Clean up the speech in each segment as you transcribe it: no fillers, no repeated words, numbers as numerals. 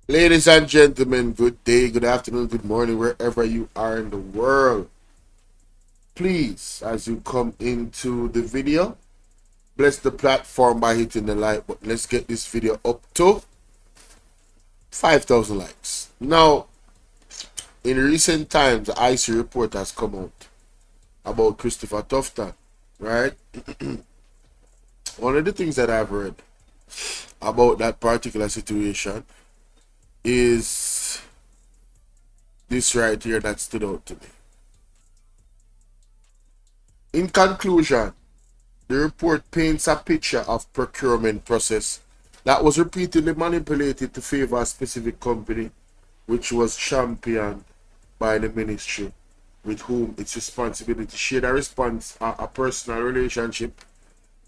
Ladies and gentlemen, good day, good afternoon, good morning, wherever you are in the world. Please, as you come into the video, bless the platform by hitting the like button. Let's get this video up to 5,000 likes. Now, in recent times, the IC report has come out about Christopher Tufton, right? One of the things that I've read about that particular situation is this right here that stood out to me. In conclusion, the report paints a picture of procurement process that was repeatedly manipulated to favor a specific company, which was championed by the ministry, with whom its responsibility shared a personal relationship.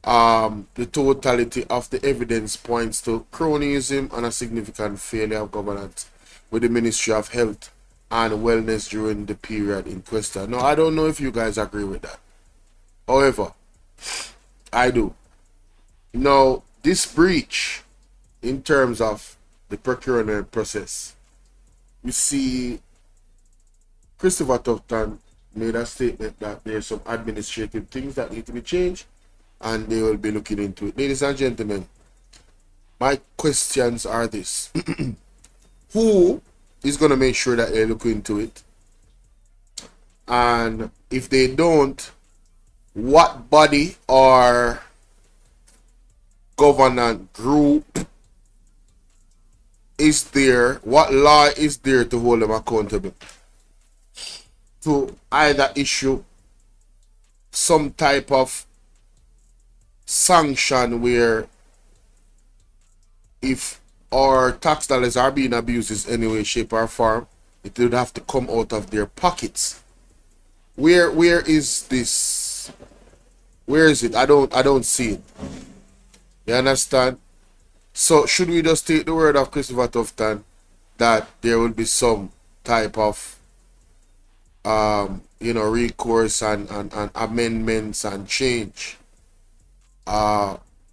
The totality of the evidence points to cronyism and a significant failure of governance with the Ministry of Health and Wellness during the period in question. Now, I don't know if you guys agree with that. However, I do. Now, this breach in terms of the procurement process, you see Christopher Tufton made a statement that there's some administrative things that need to be changed and they will be looking into it. Ladies and gentlemen, my questions are this. Who is going to make sure that they look into it? And if they don't, what body or governance group is there, what law is there to hold them accountable to either issue some type of sanction where if our tax dollars are being abused in any way, shape, or form, it would have to come out of their pockets. Where is this? Where is it? I don't see it. You understand? So should we just take the word of Christopher Tufton that there will be some type of recourse and amendments and change?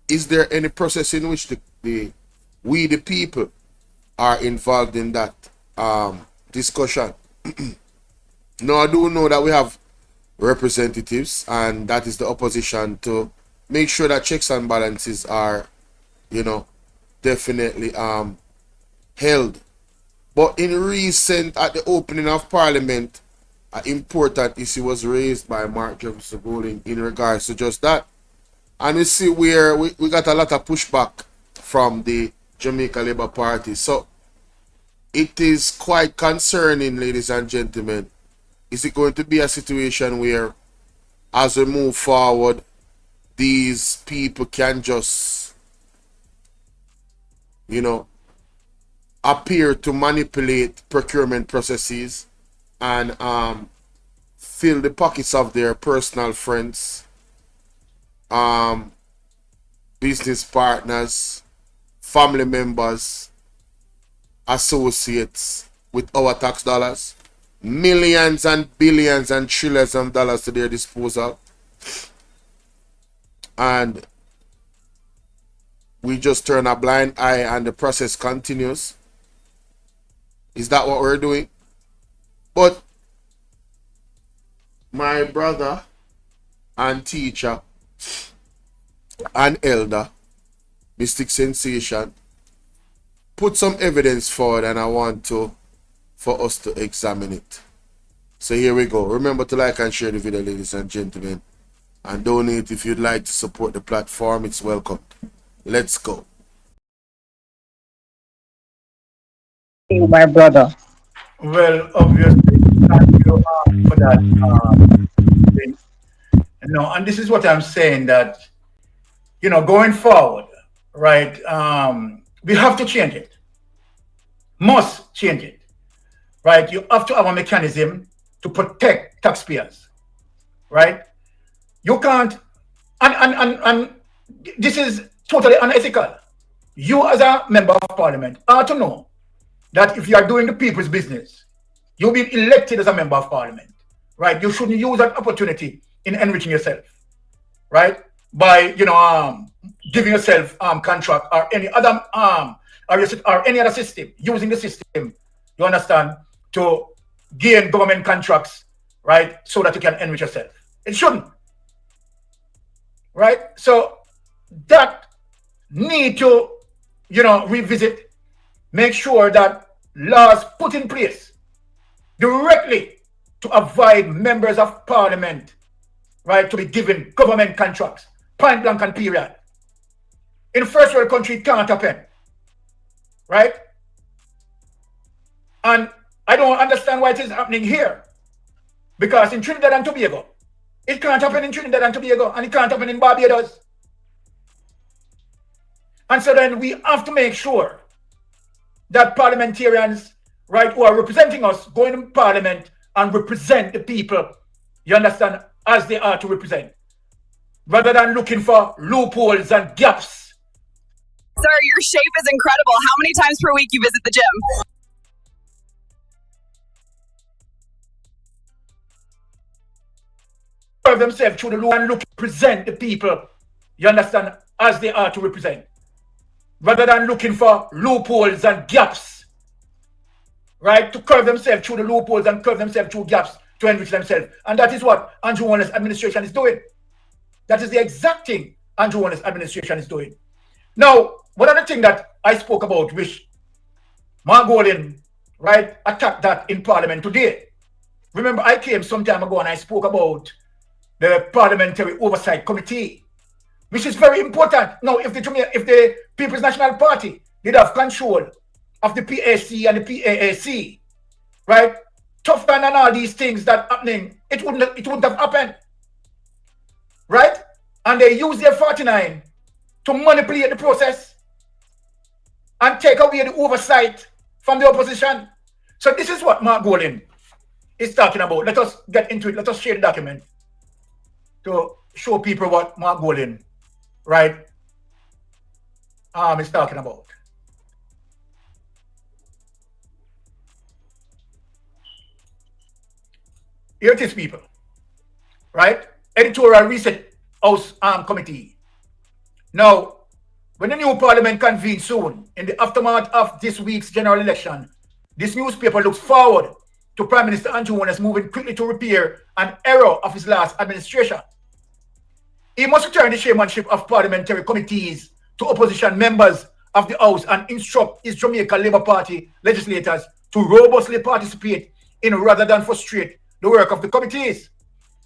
Is there any process in which we the people are involved in that discussion? No, I do know that we have representatives, and that is the opposition, to make sure that checks and balances are, definitely held. But in recent, at the opening of Parliament, an important issue was raised by Mark Jefferson Bolo in regards to just that. And we see where we got a lot of pushback from the Jamaica Labour Party. So it is quite concerning, ladies and gentlemen. Is it going to be a situation where, as we move forward, these people can just, appear to manipulate procurement processes and fill the pockets of their personal friends, business partners, family members, associates with our tax dollars? Millions and billions and trillions of dollars to their disposal, and we just turn a blind eye and the process continues? Is that what we're doing? But my brother and teacher and elder, Mystic Sensation, put some evidence forward, and I want for us to examine it. So here we go. Remember to like and share the video, ladies and gentlemen, and donate if you'd like to support the platform. It's welcome. Let's go. You, my brother. Well, obviously, thank you for that thing. And this is what I'm saying, that going forward, right? We have to change it. Must change it, right? You have to have a mechanism to protect taxpayers, right? You can't, and this is totally unethical. You, as a member of parliament, are to know that if you are doing the people's business, you've been elected as a member of parliament, right? You shouldn't use that opportunity in enriching yourself, right? By giving yourself contract or any other or any other system, using the system, you understand, to gain government contracts, right, so that you can enrich yourself. It shouldn't. Right? So that need to, revisit, make sure that laws put in place directly to avoid members of parliament, right, to be given government contracts, point blank and period. In first world country, it can't happen. Right? And I don't understand why it is happening here. Because in Trinidad and Tobago, it can't happen in Trinidad and Tobago, and it can't happen in Barbados. And so then we have to make sure that parliamentarians, right, who are representing us, go in parliament and represent the people, you understand, as they are to represent, rather than looking for loopholes and gaps. Sir, your shape is incredible. How many times per week you visit the gym? Themselves through the law and look to present the people, you understand, as they are to represent, rather than looking for loopholes and gaps, right, to curve themselves through the loopholes and curve themselves through gaps to enrich themselves. And that is what Andrew Warner's administration is doing. That is the exact thing Andrew Warner's administration is doing. Now, one other thing that I spoke about, which Mark Golden, right, attacked that in Parliament today. Remember, I came some time ago and I spoke about the Parliamentary Oversight Committee, which is very important. Now, if the People's National Party did have control of the PAC and the PAAC, right, tough and all these things that happening, it wouldn't have happened, right? And they use their 49 to manipulate the process and take away the oversight from the opposition. So this is what Mark Golden is talking about. Let us get into it. Let us share the document to show people what Mark Golden, right, is talking about. Here it is, people, right? Editorial Reset House Committee. Now, when the new parliament convenes soon, in the aftermath of this week's general election, this newspaper looks forward to Prime Minister Andrew Warner moving quickly to repair an error of his last administration. He must return the chairmanship of parliamentary committees to opposition members of the House and instruct his Jamaica Labour Party legislators to robustly participate in rather than frustrate the work of the committees.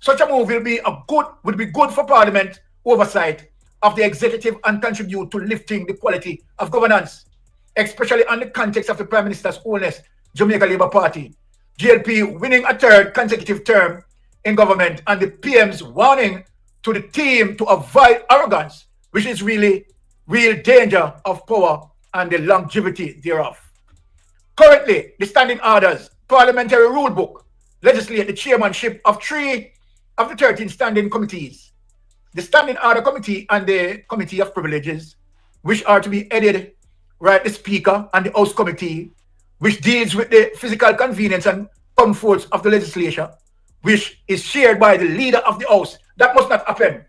Such a move will be good for Parliament oversight of the executive and contribute to lifting the quality of governance, especially in the context of the Prime Minister's oldest Jamaica Labour Party, JLP winning a third consecutive term in government, and the PM's warning to the team to avoid arrogance, which is really real danger of power and the longevity thereof. Currently, the standing orders, parliamentary rule book, legislate the chairmanship of 3 of the 13 standing committees. The Standing Order Committee and the Committee of Privileges, which are to be headed, right, the Speaker, and the House Committee, which deals with the physical convenience and comforts of the legislature, which is shared by the leader of the House. That must not happen.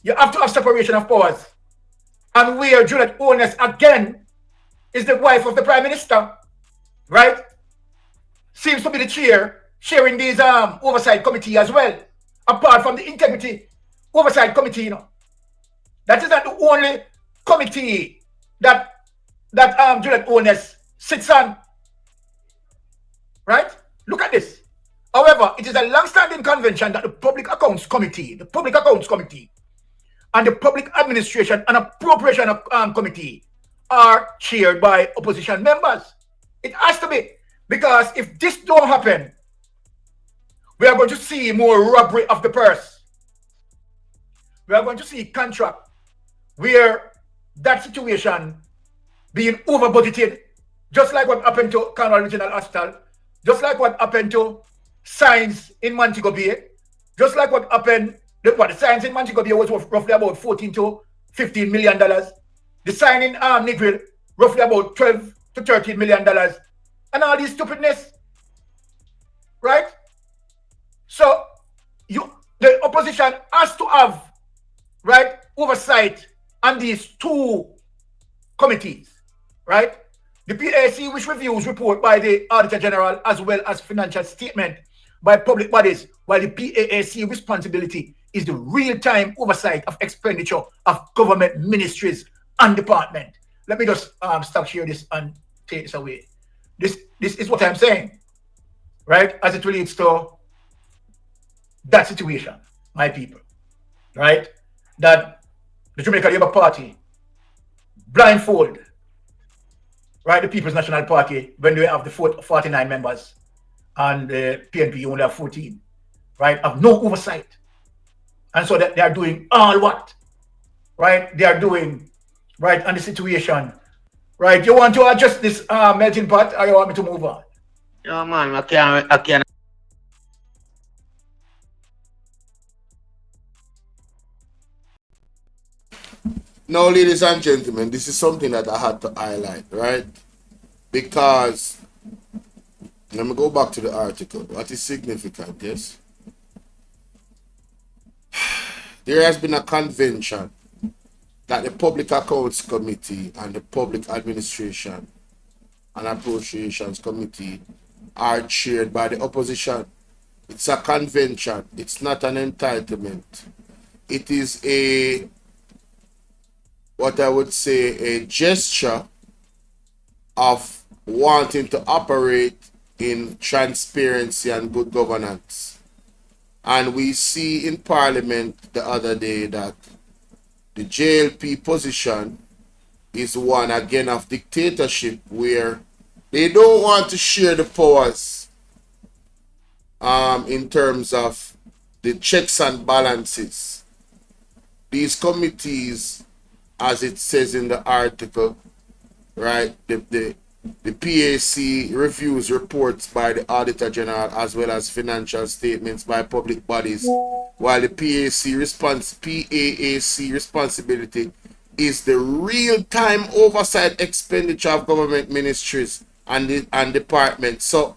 You have to have separation of powers. And where Juliet Owens again is the wife of the Prime Minister, right, seems to be the chair, sharing these oversight committee as well, apart from the integrity oversight committee, That is not the only committee that Juliet Owens sits on. Right? Look at this. However, it is a long-standing convention that the Public Accounts Committee, and the Public Administration and Appropriation Committee are chaired by opposition members. It has to be. Because if this don't happen, we are going to see more robbery of the purse. We are going to see contract where that situation being over budgeted, just like what happened to Cornwall Regional Hospital, just like what happened to Science in Montego Bay, just like what happened, the Science in Montego Bay was roughly about $14 to $15 million. The sign in Negril, roughly about $12 to $13 million. And all this stupidness, right? So the opposition has to have, right, oversight on these 2 committees, right? The PAC, which reviews report by the Auditor General as well as financial statement by public bodies, while the PAC responsibility is the real-time oversight of expenditure of government ministries and department. Let me just stop here this and take this away. This is what I'm saying, right? As it relates to that situation, my people, right? That the Jamaica Labour Party blindfold, right, the People's National Party when they have the 49 members and the PNP only have 14, right, have no oversight. And so that they are doing all what, right, they are doing, right, on the situation, right? You want to adjust this melting pot or you want me to move on? Yeah, man, I can't. Now, ladies and gentlemen, this is something that I had to highlight, right? Because, let me go back to the article. What is significant, yes? There has been a convention that the Public Accounts Committee and the Public Administration and Appropriations Committee are chaired by the opposition. It's a convention. It's not an entitlement. It is a, what I would say, a gesture of wanting to operate in transparency and good governance. And we see in Parliament the other day that the JLP position is one again of dictatorship, where they don't want to share the powers in terms of the checks and balances. These committees, as it says in the article, right, the PAC reviews reports by the Auditor General as well as financial statements by public bodies, while the PAC responsibility is the real-time oversight expenditure of government ministries and departments. So,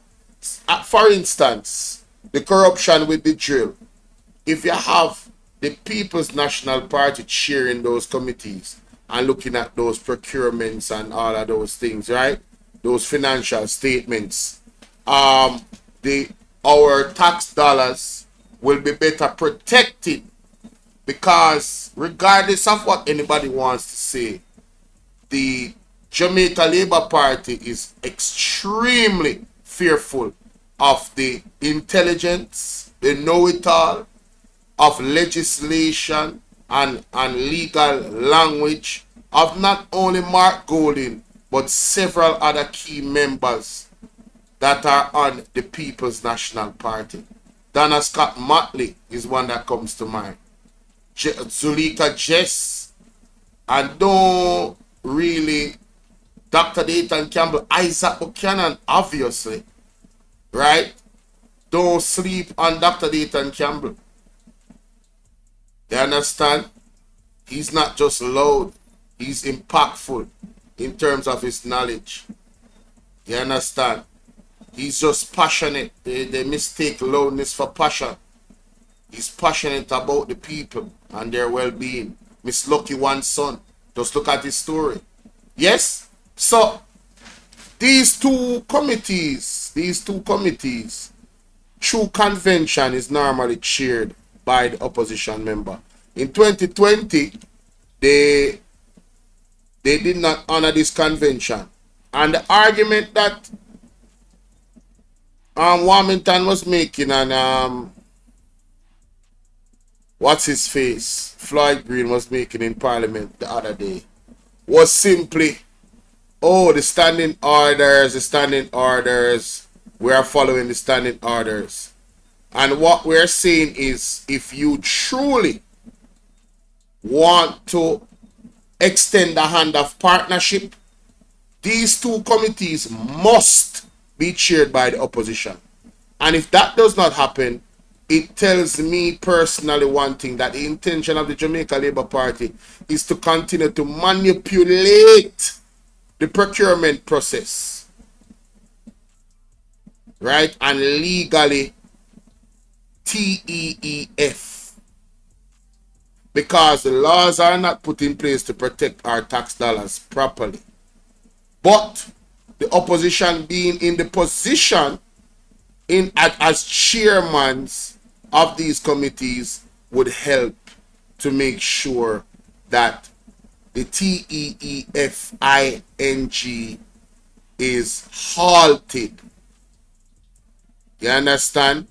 for instance, the corruption with the drill. If you have the People's National Party chairing those committees and looking at those procurements and all of those things, right? Those financial statements, our tax dollars will be better protected, because regardless of what anybody wants to say, the Jamaica Labour Party is extremely fearful of the intelligence, the know-it-all, of legislation and legal language of not only Mark Golding, but several other key members that are on the People's National Party. Donna Scott Motley is one that comes to mind. Zulika Jess, and don't really Dr. Dayton Campbell, Isaac Buchanan, obviously, right? Don't sleep on Dr. Dayton Campbell. You understand? He's not just loud, he's impactful in terms of his knowledge. You understand? He's just passionate. They mistake loudness for passion. He's passionate about the people and their well-being. Miss Lucky One's son. Just look at his story. Yes? So, these two committees, through convention is normally chaired by the opposition member. In 2020, they did not honor this convention. And the argument that Warmington was making, and what's his face, Floyd Green was making in Parliament the other day, was simply, oh, the standing orders, we are following the standing orders. And what we're saying is, if you truly want to extend the hand of partnership, these two committees must be chaired by the opposition. And if that does not happen, it tells me personally one thing, that the intention of the Jamaica Labour Party is to continue to manipulate the procurement process, right? And legally TEEF, because the laws are not put in place to protect our tax dollars properly. But the opposition being in the position as chairmen of these committees would help to make sure that the TEEFING is halted. You understand?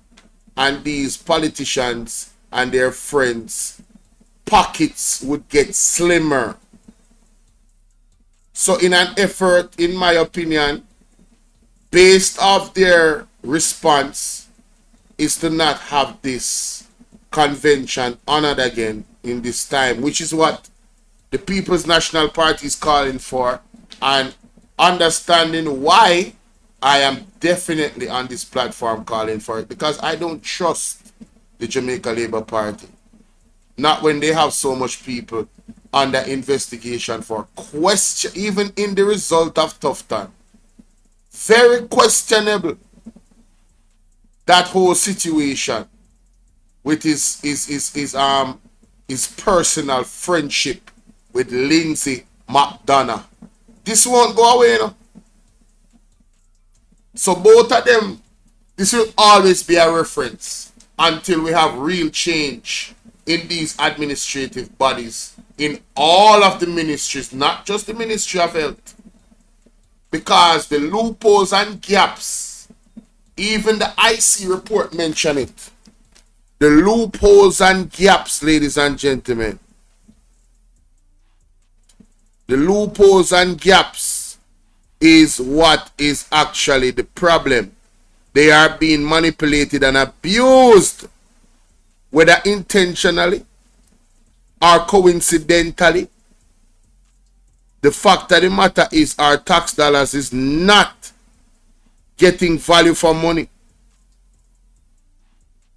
And these politicians and their friends' pockets would get slimmer. So in an effort, in my opinion, based off their response, is to not have this convention honored again in this time, which is what the People's National Party is calling for, and understanding why I am definitely on this platform calling for it, because I don't trust the Jamaica Labour Party. Not when they have so much people under investigation for question, even in the result of Tough Time. Very questionable, that whole situation with his personal friendship with Lindsay McDonough. This won't go away, you know? So both of them, this will always be a reference until we have real change in these administrative bodies, in all of the ministries, not just the Ministry of Health. Because the loopholes and gaps, even the IC report mentioned it. The loopholes and gaps, ladies and gentlemen. The loopholes and gaps is what is actually the problem. They are being manipulated and abused, whether intentionally or coincidentally. The fact of the matter is our tax dollars is not getting value for money.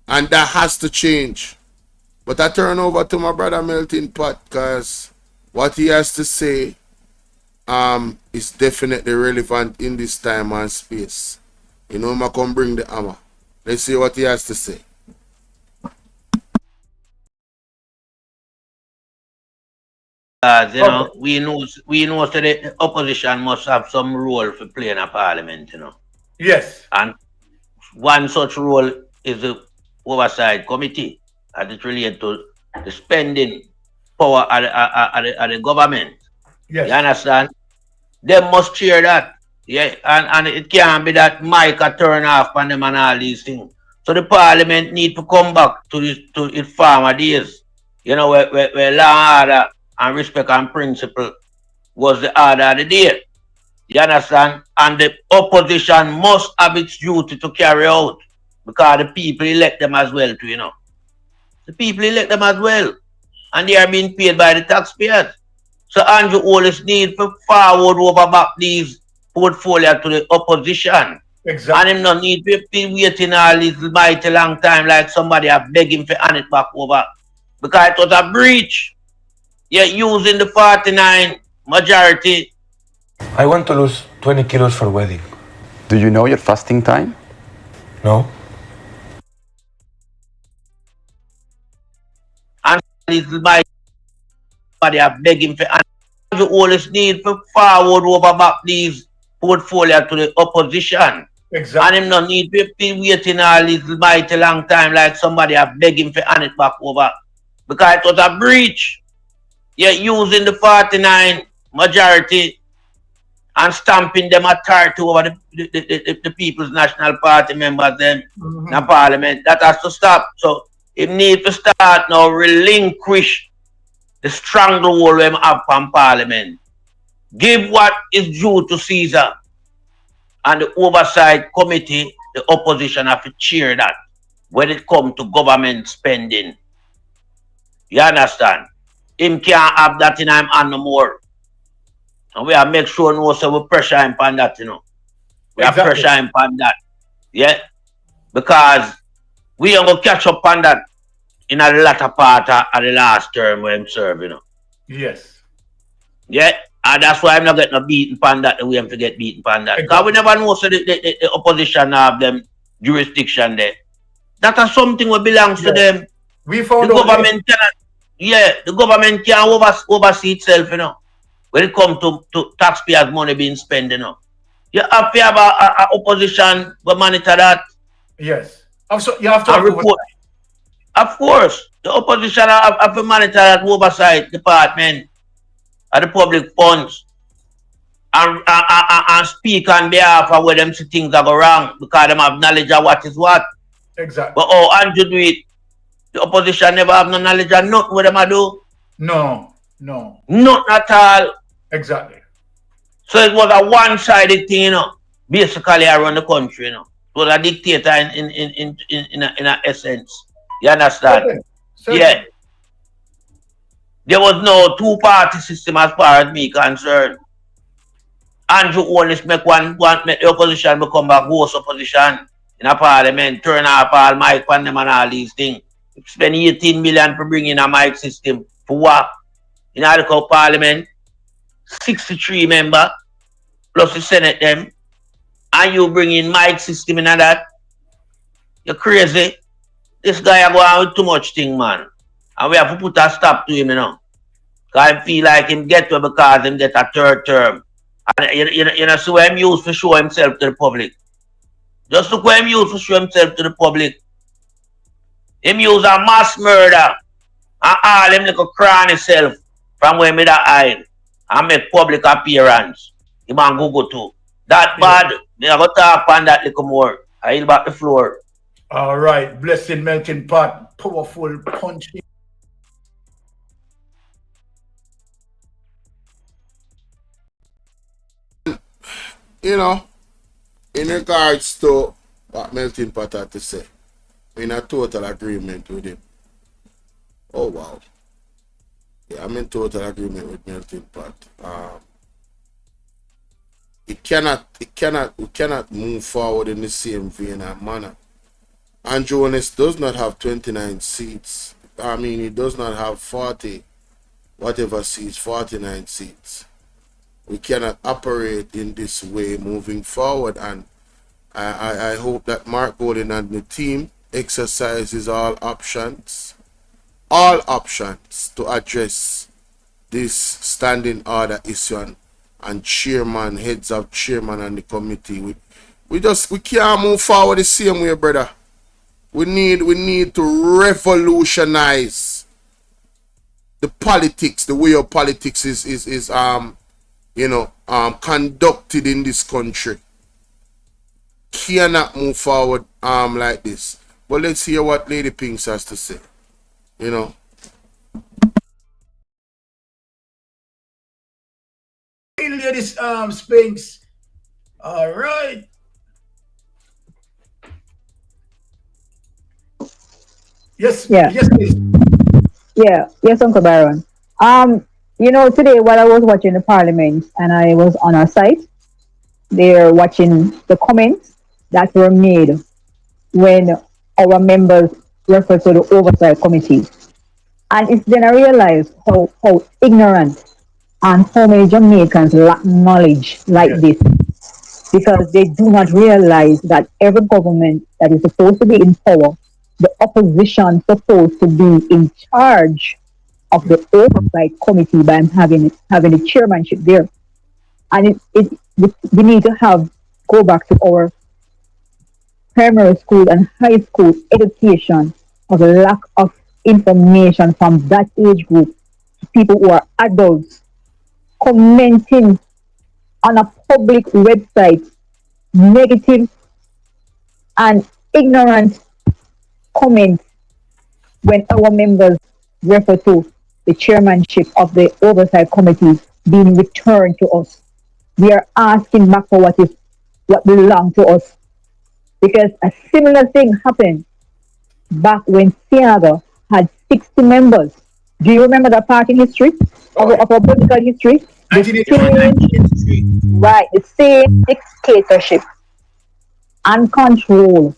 And that has to change. But I turn over to my brother Melting Pot, because what he has to say is definitely relevant in this time and space. You know, I come bring the hammer. Let's see what he has to say. You know, we know that the opposition must have some role for play in a parliament, you know. Yes. And one such role is the oversight committee, as it relates to the spending power of the government. Yes. You understand? They must chair that. Yeah, and it can't be that Micah turn off on them and all these things. So the parliament need to come back to its former days. You know, where law and order and respect and principle was the order of the day. You understand? And the opposition must have its duty to carry out, because the people elect them as well too, you know. The people elect them as well. And they are being paid by the taxpayers. So Andrew always need to forward over back these portfolio to the opposition. Exactly. And him no need to be waiting all this mighty long time like somebody have begged him to hand it back over. Because it was a breach. You're using the 49 majority. I want to lose 20 kilos for wedding. Do you know your fasting time? No? And this mighty somebody have begged him to hand. You always need to forward over back these portfolio to the opposition. Exactly. And him no need to be waiting all this mighty long time like somebody have begged him to hand it back over. Because it was a breach. You're using the 49 majority and stamping them authority over the People's National Party members in the parliament. That has to stop. So it need to start now relinquish the stranglehold we have from parliament. Give what is due to Caesar. And the oversight committee, the opposition have to cheer that when it comes to government spending. You understand? Him can't have that in him and no more. And we have make sure no so we pressure him on that, you know. We have pressure him on that. Yeah. Because we are gonna catch up on that in a latter part of the last term when him serve, you know. Yes. Yeah. And that's why I'm not getting no beaten on that the way I'm to get beaten on that. Because we never know so the opposition have them jurisdiction there. That is something that belongs to them. We found the government cannot, the government can't oversee itself, you know. when it comes to taxpayers' money being spent, you know. You have to have a opposition to monitor that Yes. Also, you have to and have report. Of course, the opposition have to monitor that oversight department of the public funds and speak on behalf of where them see things are go wrong because them have knowledge of what is what. exactly. But oh, Andrew do it. The opposition never have no knowledge of nothing what them a do. No. Nothing at all. Exactly. So it was a one-sided thing, you know, basically around the country, you know. It was a dictator in a essence. You understand? Certainly. Yeah. There was no two-party system as far as me concerned. Andrew only make make the opposition become a ghost opposition in a parliament, turn off all mic on them and all these things. Spend 18 million to bring in a mic system. For what? In the parliament, 63 members, plus the Senate them, and you bring in mic system in that. You're crazy. This guy are going with too much thing, man. And we have to put a stop to him, you know. Because I feel like him get to because him get a third term. And you know, see what him used to show himself to the public. Just look what him used to show himself to the public. Him use a mass murder. And all him little crown himself from where me that hide. And make public appearance. Him and Google too. That bad. Me I go talk on that little more. I heal back the floor. All right. Blessed melting pot. Powerful punching. You know, in regards to what Melting Pot had to say, I'm in a total agreement with him. Oh wow. Yeah, I'm in total agreement with Melting Pot. We cannot move forward in the same vein and manner. And Jonas does not have 29 seats. I mean, he does not have 40, whatever seats, 49 seats. We cannot operate in this way moving forward, and I hope that Mark Golden and the team exercises all options to address this standing order issue and chairman, heads of chairman and the committee. We can't move forward the same way, brother. We need to revolutionize the politics, the way of politics is conducted in this country. Cannot move forward like this. But let's hear what Lady Pinks has to say. You know. Ladies, Spinks. All right. Yes. Yeah. Yes, please. Yes, Uncle Baron. You know, today while I was watching the Parliament and I was on our site, they're watching the comments that were made when our members referred to the oversight committee. And it's then I realized how ignorant and how many Jamaicans lack knowledge like this, because they do not realize that every government that is supposed to be in power, the opposition supposed to be in charge of the oversight committee by having the chairmanship there. And we need to go back to our primary school and high school education of the lack of information from that age group to people who are adults commenting on a public website negative and ignorant comments when our members refer to the chairmanship of the oversight committee being returned to us. We are asking back for what belongs to us, because a similar thing happened back when Seattle had 60 members. Do you remember that part in history of our political history? The same dictatorship and control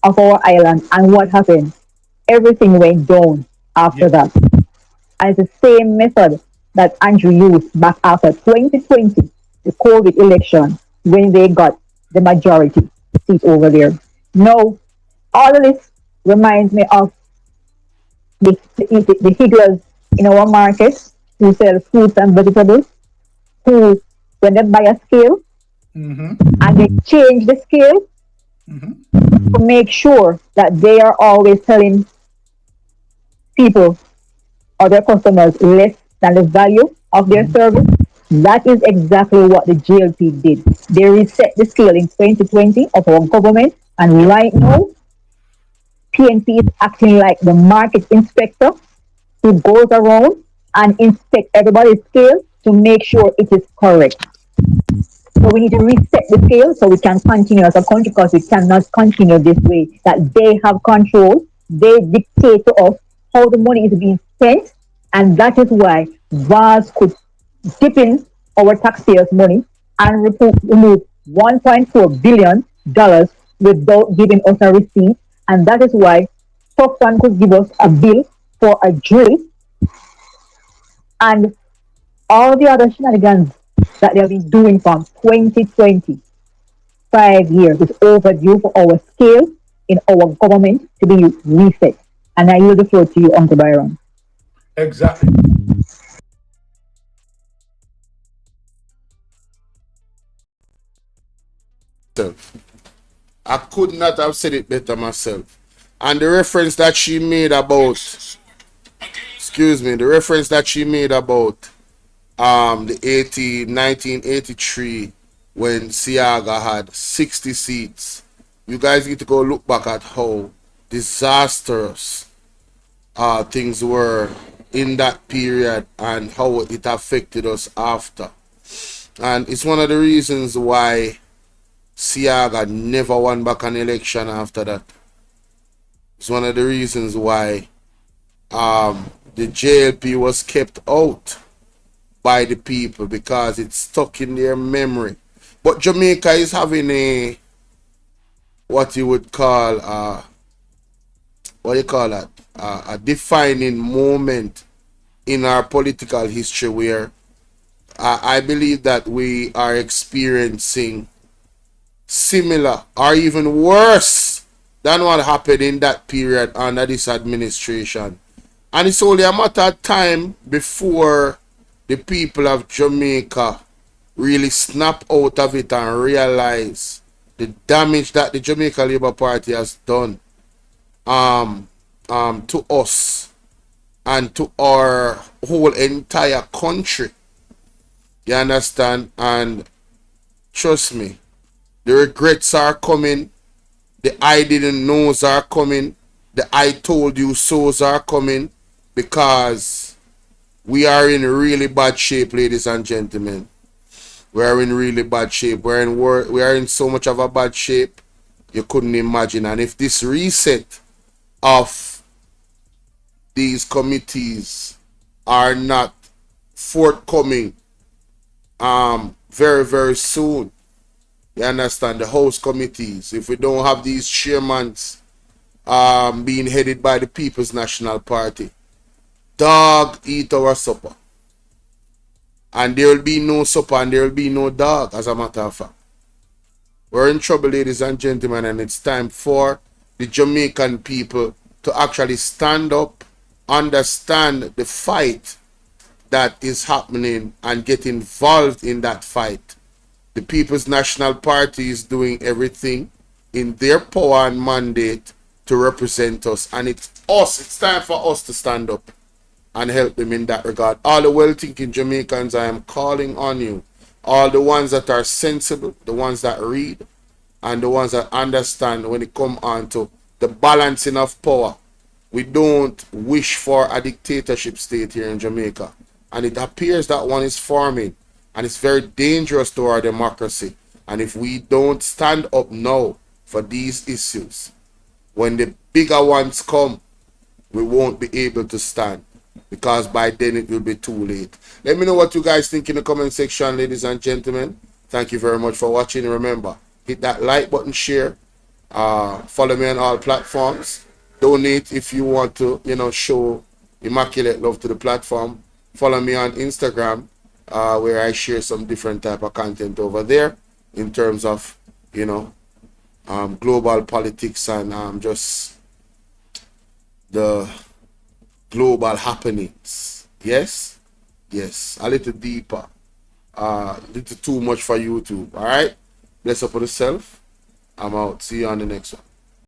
of our island. And what happened? Everything went down after that. And it's the same method that Andrew used back after 2020, the COVID election, when they got the majority seat over there. Now, all of this reminds me of the higglers in our market who sell fruits and vegetables. who, when they buy a scale and they change the scale to make sure that they are always telling people or their customers less than the value of their service. That is exactly what the GLP did. They reset the scale in 2020 of our government, and right now, PNP is acting like the market inspector who goes around and inspect everybody's scale to make sure it is correct. So we need to reset the scale so we can continue as a country, because we cannot continue this way. That they have control, they dictate to us how the money is being spent, and that is why VAS could dip in our taxpayers' money and remove $1.4 billion without giving us a receipt. And that is why Stockton could give us a bill for a drill, and all the other shenanigans that they have been doing from 2020, 5 years, is overdue for our scale in our government to be reset. And I yield the floor to you, Uncle Byron. Exactly. I could not have said it better myself. And the reference that she made about, the reference that she made about the 1983 when Siaga had 60 seats. You guys need to go look back at how disastrous things were in that period and how it affected us after. And it's one of the reasons why Siaga never won back an election after that. It's one of the reasons why the JLP was kept out by the people, because it's stuck in their memory. But Jamaica is having a, what you would call a defining moment in our political history, where I believe that we are experiencing similar or even worse than what happened in that period under this administration. And it's only a matter of time before the people of Jamaica really snap out of it and realize the damage that the Jamaica Labour Party has done to us and to our whole entire country. You understand? And trust me, the regrets are coming. The I didn't knows are coming. The I told you so's are coming, because we are in really bad shape, ladies and gentlemen. We are in really bad shape. We are in so much of a bad shape you couldn't imagine. And if this reset of these committees are not forthcoming very, very soon, you understand, the House committees, if we don't have these chairmans being headed by the People's National Party, dog eat our supper. And there will be no supper and there will be no dog, as a matter of fact. We're in trouble, ladies and gentlemen, and it's time for the Jamaican people to actually stand up, understand the fight that is happening, and get involved in that fight. The People's National Party is doing everything in their power and mandate to represent us, and it's time for us to stand up and help them in that regard. All the well-thinking Jamaicans, I am calling on you. All the ones that are sensible, the ones that read, and the ones that understand when it comes on to the balancing of power. We don't wish for a dictatorship state here in Jamaica. And it appears that one is forming. And it's very dangerous to our democracy. And if we don't stand up now for these issues, when the bigger ones come, we won't be able to stand, because by then it will be too late. Let me know what you guys think in the comment section, ladies and gentlemen. Thank you very much for watching. Remember, hit that like button, share, follow me on all platforms, donate if you want to, show immaculate love to the platform. Follow me on Instagram, where I share some different type of content over there in terms of, global politics and just the global happenings. Yes, a little deeper. little too much for YouTube. Alright? Bless up on yourself. I'm out. See you on the next one.